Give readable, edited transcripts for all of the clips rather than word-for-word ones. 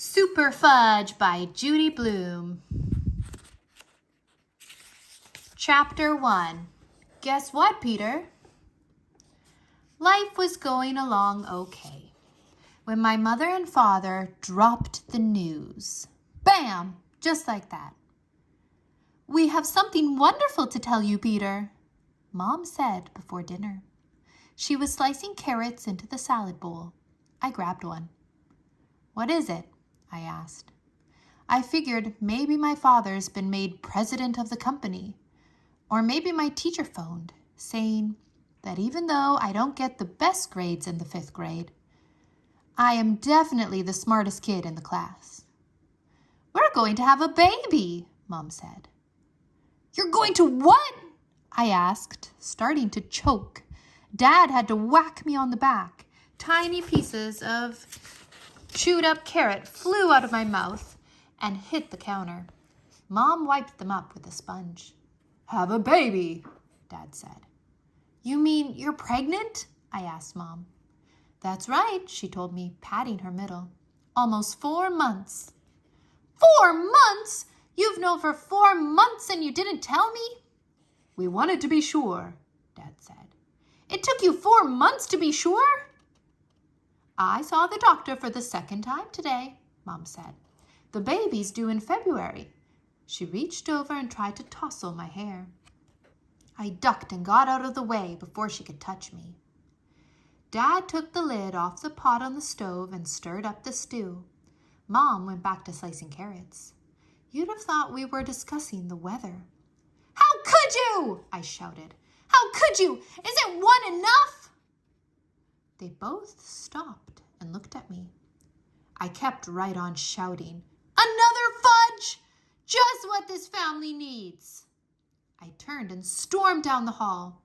Superfudge by Judy Blume. Chapter 1. Guess what, Peter? Life was going along okay when my mother and father dropped the news. Bam! Just like that. "We have something wonderful to tell you, Peter," Mom said before dinner. She was slicing carrots into the salad bowl. I grabbed one. "What is it?" I asked. I figured maybe my father's been made president of the company, or maybe my teacher phoned, saying that even though I don't get the best grades in the 5th grade, I am definitely the smartest kid in the class. "We're going to have a baby," Mom said. "You're going to what?" I asked, starting to choke. Dad had to whack me on the back. Tiny pieces of chewed up carrot flew out of my mouth and hit the counter. Mom wiped them up with a sponge. "Have a baby," Dad said. "You mean you're pregnant?" I asked Mom. "That's right," she told me, patting her middle. "Almost 4 months." 4 months? You've known for 4 months and you didn't tell me? "We wanted to be sure," Dad said. "It took you 4 months to be sure?" "I saw the doctor for the 2nd time today," Mom said. "The baby's due in February." She reached over and tried to tousle my hair. I ducked and got out of the way before she could touch me. Dad took the lid off the pot on the stove and stirred up the stew. Mom went back to slicing carrots. You'd have thought we were discussing the weather. "How could you?" I shouted. "How could you? Isn't one enough?" They both stopped and looked at me. I kept right on shouting, "Another fudge! Just what this family needs!" I turned and stormed down the hall.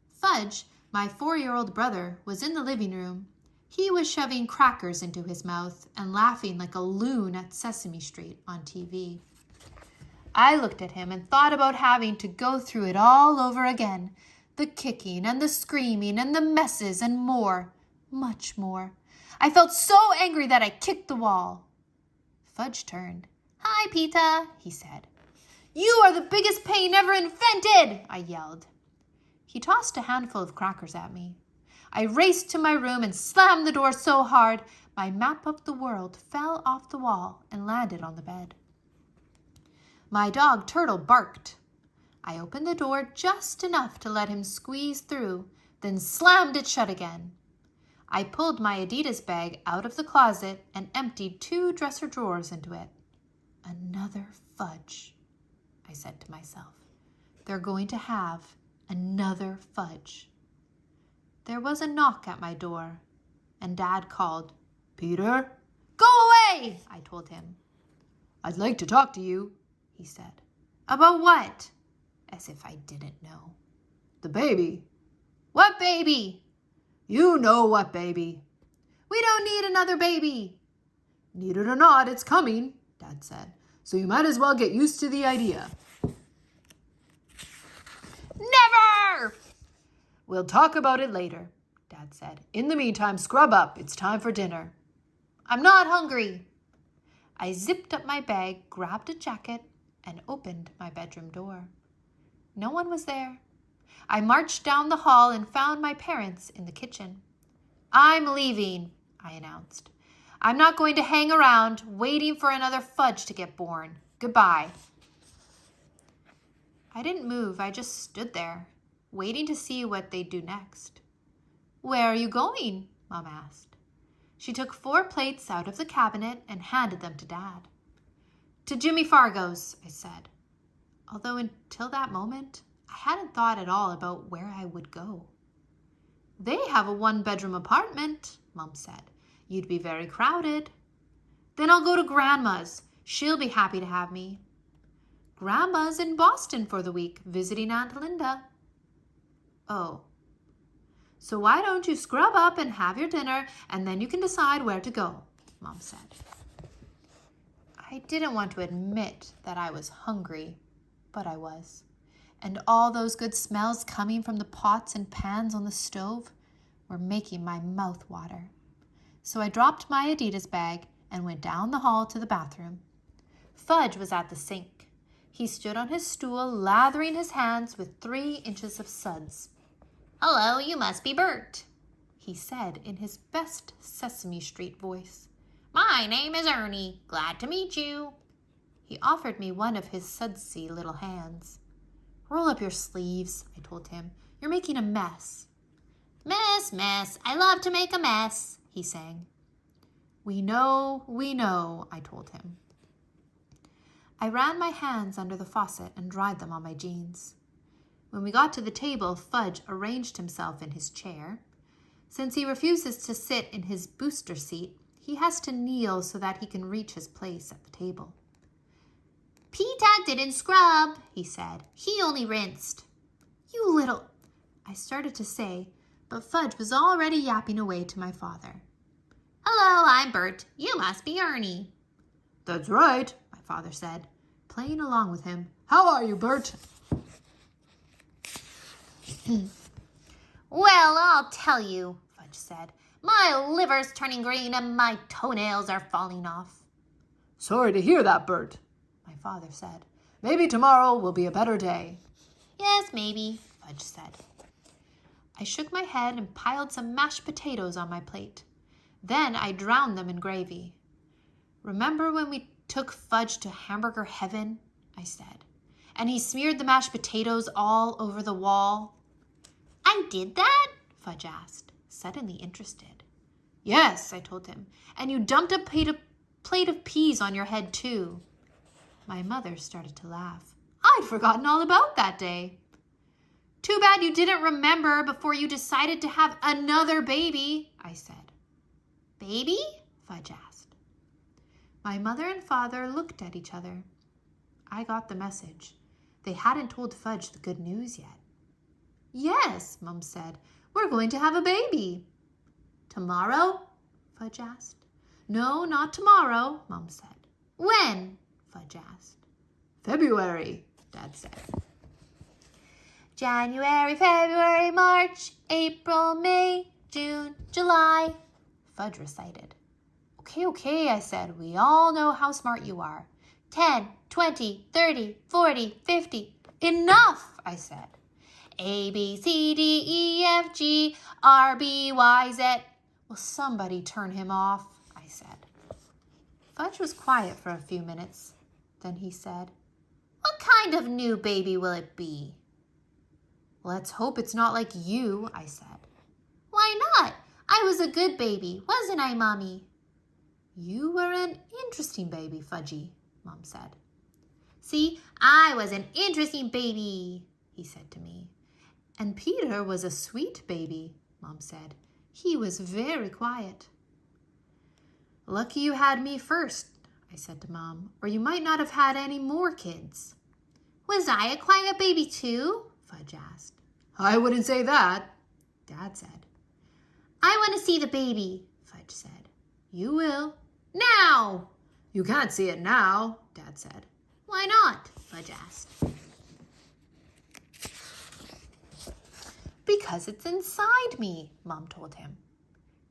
Fudge, my 4-year-old brother, was in the living room. He was shoving crackers into his mouth and laughing like a loon at Sesame Street on TV. I looked at him and thought about having to go through it all over again. The kicking and the screaming and the messes and more, much more. I felt so angry that I kicked the wall. Fudge turned. "Hi, Peta," he said. "You are the biggest pain ever invented," I yelled. He tossed a handful of crackers at me. I raced to my room and slammed the door so hard, my map of the world fell off the wall and landed on the bed. My dog Turtle barked. I opened the door just enough to let him squeeze through, then slammed it shut again. I pulled my Adidas bag out of the closet and emptied 2 dresser drawers into it. "Another fudge," I said to myself. "They're going to have another fudge." There was a knock at my door, and Dad called, "Peter?" "Go away," I told him. "I'd like to talk to you," he said. "About what?" As if I didn't know. "The baby." "What baby?" "You know what baby." "We don't need another baby." "Need it or not, it's coming," Dad said. "So you might as well get used to the idea." "Never!" "We'll talk about it later," Dad said. "In the meantime, scrub up. It's time for dinner." "I'm not hungry." I zipped up my bag, grabbed a jacket, and opened my bedroom door. No one was there. I marched down the hall and found my parents in the kitchen. "I'm leaving," I announced. "I'm not going to hang around waiting for another fudge to get born. Goodbye." I didn't move. I just stood there, waiting to see what they'd do next. "Where are you going?" Mom asked. She took 4 plates out of the cabinet and handed them to Dad. "To Jimmy Fargo's," I said. Although until that moment, I hadn't thought at all about where I would go. "They have a 1-bedroom apartment," Mom said. "You'd be very crowded." "Then I'll go to Grandma's. She'll be happy to have me." "Grandma's in Boston for the week, visiting Aunt Linda." "Oh. So why don't you scrub up and have your dinner, and then you can decide where to go," Mom said. I didn't want to admit that I was hungry, but I was. And all those good smells coming from the pots and pans on the stove were making my mouth water. So I dropped my Adidas bag and went down the hall to the bathroom. Fudge was at the sink. He stood on his stool, lathering his hands with 3 inches of suds. "Hello, you must be Bert," he said in his best Sesame Street voice. "My name is Ernie. Glad to meet you." He offered me one of his sudsy little hands. "Roll up your sleeves," I told him. "You're making a mess." "Mess, mess. I love to make a mess," he sang. We know, I told him. I ran my hands under the faucet and dried them on my jeans. When we got to the table, Fudge arranged himself in his chair. Since he refuses to sit in his booster seat, he has to kneel so that he can reach his place at the table. "Peter didn't scrub," he said. "He only rinsed." "You little—" I started to say, but Fudge was already yapping away to my father. "Hello, I'm Bert. You must be Ernie." "That's right," my father said, playing along with him. "How are you, Bert?" "Well, I'll tell you," Fudge said. "My liver's turning green and my toenails are falling off." "Sorry to hear that, Bert," my father said. "Maybe tomorrow will be a better day." "Yes, maybe," Fudge said. I shook my head and piled some mashed potatoes on my plate. Then I drowned them in gravy. "Remember when we took Fudge to hamburger heaven?" I said. "And he smeared the mashed potatoes all over the wall?" "I did that?" Fudge asked, suddenly interested. "Yes," I told him. "And you dumped a plate of peas on your head, too." My mother started to laugh. "I'd forgotten all about that day." "Too bad you didn't remember before you decided to have another baby," I said. "Baby?" Fudge asked. My mother and father looked at each other. I got the message. They hadn't told Fudge the good news yet. "Yes," Mum said. "We're going to have a baby." "Tomorrow?" Fudge asked. "No, not tomorrow," Mum said. "When?" Fudge asked. "February," Dad said. "January, February, March, April, May, June, July," Fudge recited. Okay, I said. "We all know how smart you are." 10, 20, 30, 40, 50. "Enough," I said. A, B, C, D, E, F, G, R, B, Y, Z. "Will somebody turn him off?" I said. Fudge was quiet for a few minutes. Then he said, "What kind of new baby will it be?" "Let's hope it's not like you," I said. "Why not? I was a good baby, wasn't I, Mommy?" "You were an interesting baby, Fudgy," Mom said. "See, I was an interesting baby," he said to me. "And Peter was a sweet baby," Mom said. "He was very quiet." "Lucky you had me first," I said to Mom, "or you might not have had any more kids." "Was I a quiet baby too?" Fudge asked. "I wouldn't say that," Dad said. "I want to see the baby," Fudge said. "You will." "Now!" "You can't see it now," Dad said. "Why not?" Fudge asked. "Because it's inside me," Mom told him.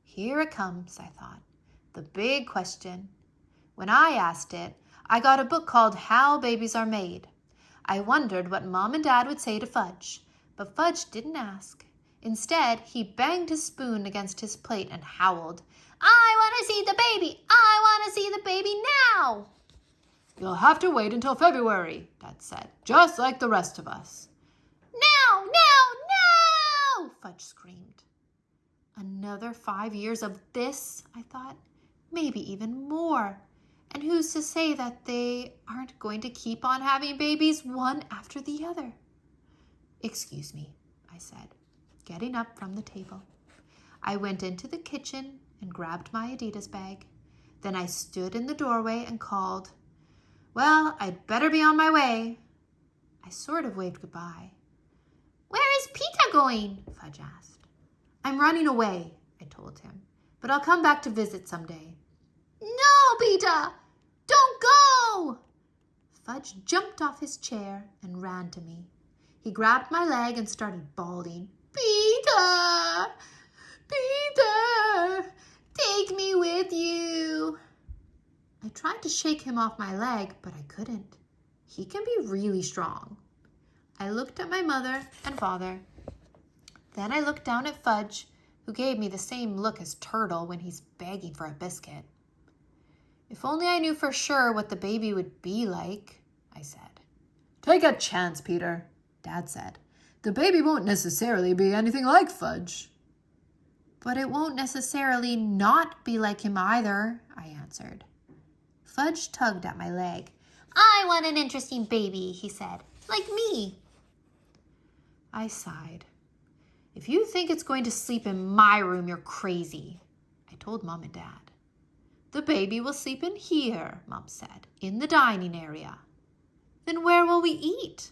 Here it comes, I thought. The big question. When I asked it, I got a book called How Babies Are Made. I wondered what Mom and Dad would say to Fudge, but Fudge didn't ask. Instead, he banged his spoon against his plate and howled, "I want to see the baby! I want to see the baby now!" "You'll have to wait until February," Dad said, "just like the rest of us." "Now, now, now!" Fudge screamed. Another 5 years of this, I thought, maybe even more. And who's to say that they aren't going to keep on having babies one after the other? "Excuse me," I said, getting up from the table. I went into the kitchen and grabbed my Adidas bag. Then I stood in the doorway and called, "Well, I'd better be on my way." I sort of waved goodbye. "Where is Peter going?" Fudge asked. "I'm running away," I told him, "but I'll come back to visit someday." "No, Peter! Don't go!" Fudge jumped off his chair and ran to me. He grabbed my leg and started bawling. "Peter! Peter! Take me with you!" I tried to shake him off my leg, but I couldn't. He can be really strong. I looked at my mother and father. Then I looked down at Fudge, who gave me the same look as Turtle when he's begging for a biscuit. If only I knew for sure what the baby would be like, I said. Take a chance, Peter, Dad said. The baby won't necessarily be anything like Fudge. But it won't necessarily not be like him either, I answered. Fudge tugged at my leg. I want an interesting baby, he said. Like me. I sighed. If you think it's going to sleep in my room, you're crazy, I told Mom and Dad. The baby will sleep in here, Mom said, in the dining area. Then where will we eat?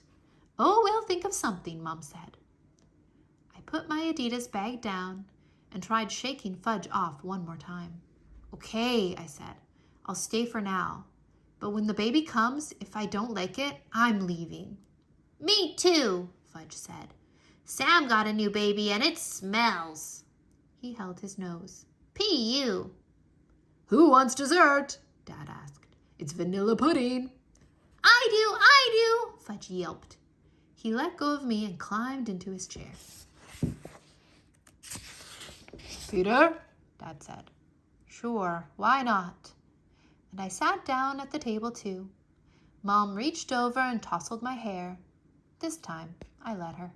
Oh, we'll think of something, Mom said. I put my Adidas bag down and tried shaking Fudge off one more time. Okay, I said, I'll stay for now. But when the baby comes, if I don't like it, I'm leaving. Me too, Fudge said. Sam got a new baby and it smells. He held his nose. P.U. Who wants dessert? Dad asked. It's vanilla pudding. I do, Fudge yelped. He let go of me and climbed into his chair. Peter? Dad said. Sure, why not? And I sat down at the table too. Mom reached over and tousled my hair. This time, I let her.